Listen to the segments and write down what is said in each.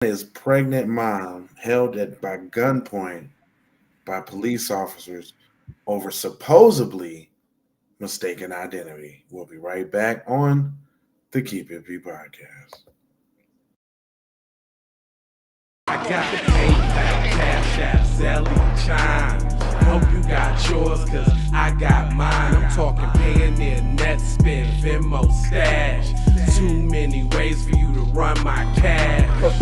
His pregnant mom held by gunpoint by police officers over supposedly mistaken identity. We'll be right back on the Keep It P podcast. I got PayPal, Cash App, Zelle, Chime. I hope you got yours, cause I got mine. I'm talking Payoneer, Netspend, Venmo, Stash. Too many ways for you to run my cash.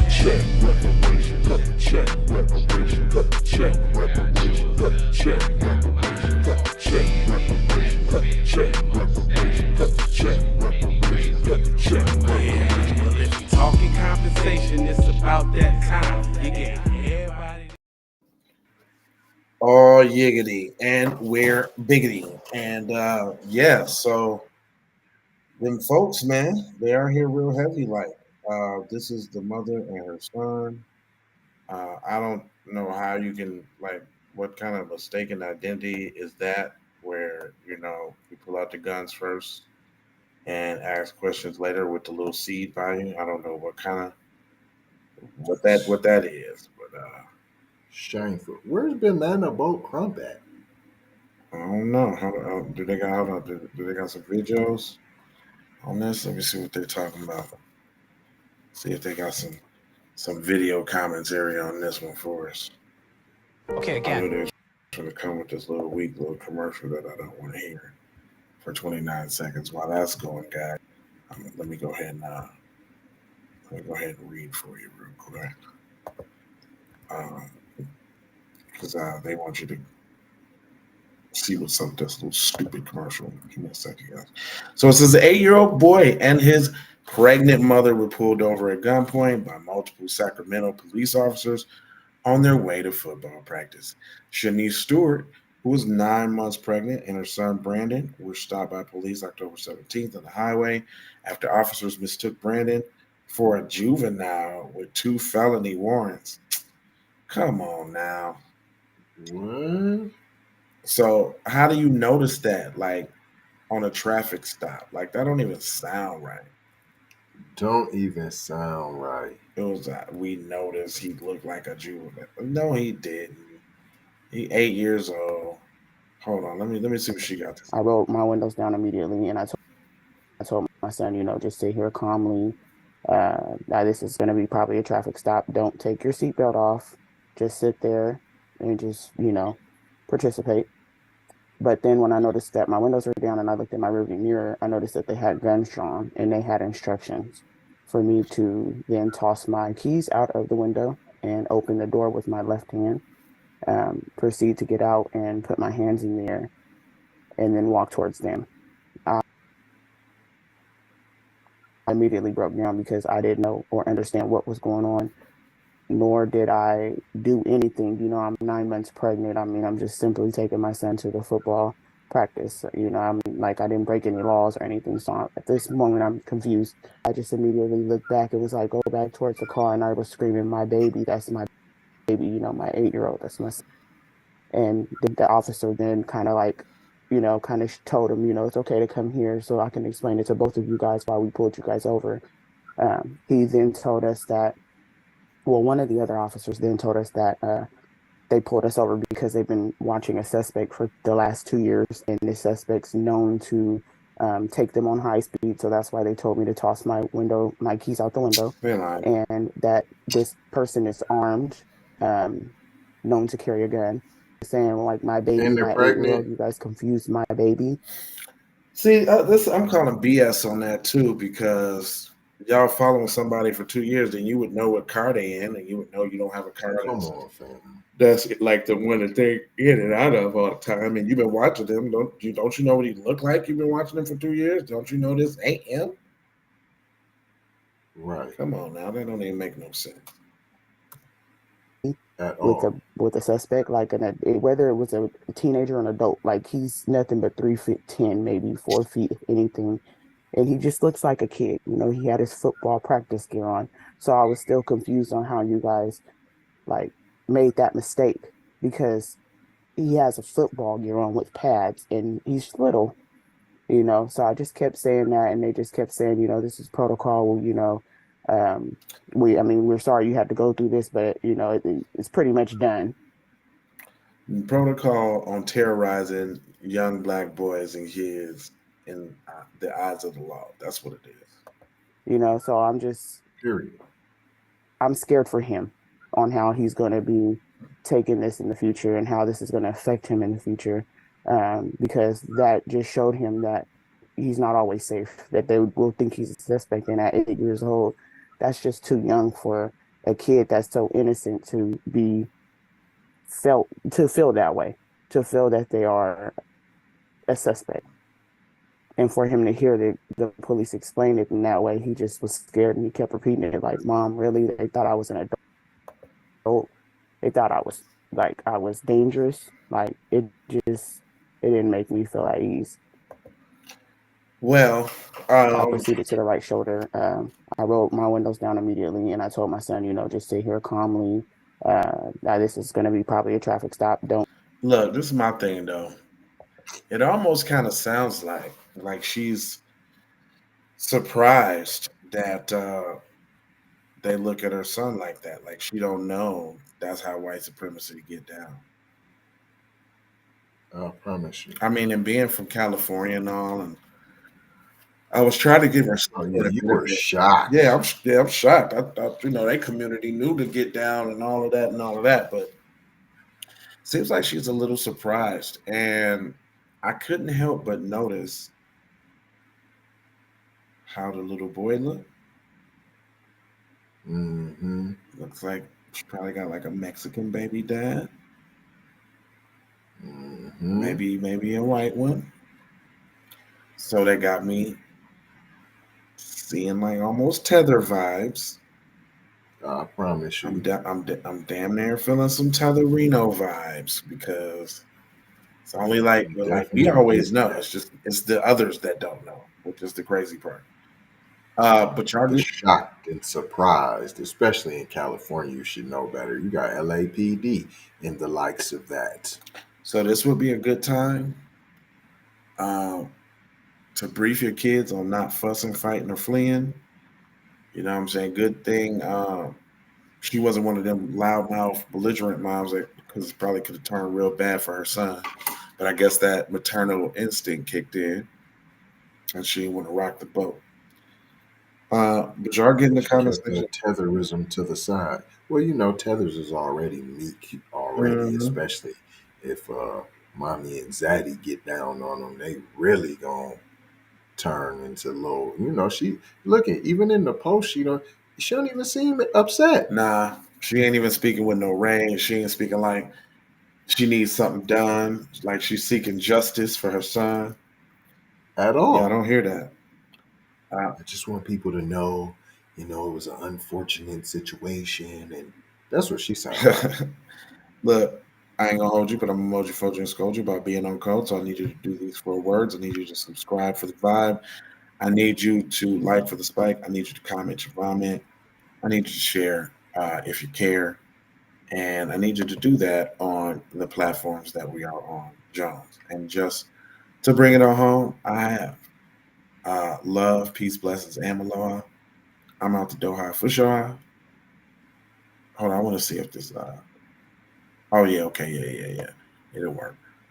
Check reparation, check reparation, check reparation, check reparation, check reparation, check reparation, check reparation, check. Yeah, well if you talking compensation, it's about that time. You get everybody. Oh, yiggity. And we're biggity. And yeah, so them folks, man, they are here real heavy. Like, this is the mother and her son. I don't know how you can, like, what kind of mistaken identity is that where, you pull out the guns first and ask questions later with the little seed value. I don't know what that is, but Shameful. Where's Banana Boat Crump at? I don't know. Do they got hold on? Do they got some videos on this? Let me see what they're talking about. See if they got some video commentary on this one for us. Okay, I knew again. they was going to come with this little weak little commercial that I don't want to hear for 29 seconds. While that's going, guys, let me go ahead and read for you real quick, because they want you to see what's up with this little stupid commercial. Give me a second, guys. So it says an 8-year-old boy and his pregnant mother were pulled over at gunpoint by multiple Sacramento police officers on their way to football practice. Shanice Stewart, who was 9 months pregnant, and her son Brandon were stopped by police October 17th on the highway after officers mistook Brandon for a juvenile with 2 felony warrants. Come on now. What? So how do you notice that, like, on a traffic stop? Like, that don't even sound right. Don't even sound right. It was we noticed he looked like a juvenile. No, he didn't. He 8 years old. Hold on, let me see what she got. I rolled my windows down immediately, and I told my son, just sit here calmly. Now this is going to be probably a traffic stop. Don't take your seatbelt off. Just sit there and just, participate. But then when I noticed that my windows were down and I looked in my rearview mirror, I noticed that they had guns drawn and they had instructions for me to then toss my keys out of the window and open the door with my left hand, proceed to get out and put my hands in the air and then walk towards them. I immediately broke down because I didn't know or understand what was going on, nor did I do anything. I'm 9 months pregnant. I mean, I'm just simply taking my son to the football practice. I'm like, I didn't break any laws or anything. So at this moment, I'm confused. I just immediately looked back. It was like, go back towards the car. And I was screaming, my baby, that's my baby, my 8-year-old, that's my son. And the officer then kind of like, kind of told him, it's okay to come here so I can explain it to both of you guys why we pulled you guys over. He then told us that, well, one of the other officers then told us that they pulled us over because they've been watching a suspect for the last 2 years, and the suspect's known to take them on high speed. So that's why they told me to toss my keys out the window, and that this person is armed, known to carry a gun, saying like, my baby, my 8-year-old, you guys confused my baby. See, I'm calling BS on that too, because y'all following somebody for 2 years, then you would know what car they in, and you would know you don't have a car. Come on, fam. That's like the one that they in and out of all the time, and you've been watching them. Don't you know what he looked like? You've been watching them for 2 years. Don't you know this ain't him? Right. Come on now, that don't even make no sense. At all. With a suspect, like whether it was a teenager or an adult, like he's nothing but 3'10", maybe 4 feet, if anything, and he just looks like a kid. He had his football practice gear on, so I was still confused on how you guys like made that mistake, because he has a football gear on with pads and he's little, so I just kept saying that, and they just kept saying, this is protocol, We're sorry you had to go through this, but it's pretty much done. Protocol on terrorizing young black boys and kids in the eyes of the law. That's what it is. So Period. I'm scared for him on how he's going to be taking this in the future and how this is going to affect him in the future, because that just showed him that he's not always safe, that they will think he's a suspect. And at 8 years old, that's just too young for a kid that's so innocent to feel that way, to feel that they are a suspect. And for him to hear the police explain it in that way, he just was scared and he kept repeating it like, "Mom, really? They thought I was an adult. They thought I was dangerous." Like it didn't make me feel at ease. Well, I proceeded to the right shoulder. I rolled my windows down immediately and I told my son, just sit here calmly. Now this is going to be probably a traffic stop. Don't look, this is my thing though. It almost kind of sounds like she's surprised that they look at her son like that. Like she don't know that's how white supremacy get down. I promise you. I mean, and being from California and all, and I was trying to give her. Oh yeah, you were shocked. Yeah, I'm shocked. I thought their community knew to get down and all of that, but it seems like she's a little surprised, and I couldn't help but notice how the little boy looked. Mm-hmm. Looks like she probably got like a Mexican baby dad. Mm-hmm. Maybe a white one. So that got me seeing like almost Tether vibes. I promise you. I'm damn near feeling some Tetherino vibes because it's only like we always know. It's the others that don't know, which is the crazy part. But y'all get shocked and surprised, especially in California. You should know better. You got LAPD and the likes of that. So this would be a good time to brief your kids on not fussing, fighting, or fleeing. You know what I'm saying? Good thing she wasn't one of them loudmouth, belligerent moms because it probably could have turned real bad for her son. But I guess that maternal instinct kicked in and she didn't want to rock the boat. But y'all getting the conversation. Tetherism to the side. Well, Tethers is already meek already, especially if Mommy and Zaddy get down on them. They really gonna turn into little. She even in the post. She don't even seem upset. Nah, she ain't even speaking with no range. She ain't speaking like she needs something done. Like she's seeking justice for her son. At all. Yeah, I don't hear that. I just want people to know, it was an unfortunate situation, and that's what she sounds like. Look, I ain't gonna hold you, but I'm gonna emoji, fold you, and scold you about being on code. So I need you to do these 4 words. I need you to subscribe for the vibe. I need you to like for the spike. I need you to comment your vomit. I need you to share if you care. And I need you to do that on the platforms that we are on, Jones. And just to bring it on home, I have love, peace, blessings, and aloha. I'm out the Doha for sure. Hold on, I want to see if this. Oh yeah, okay, yeah. It'll work.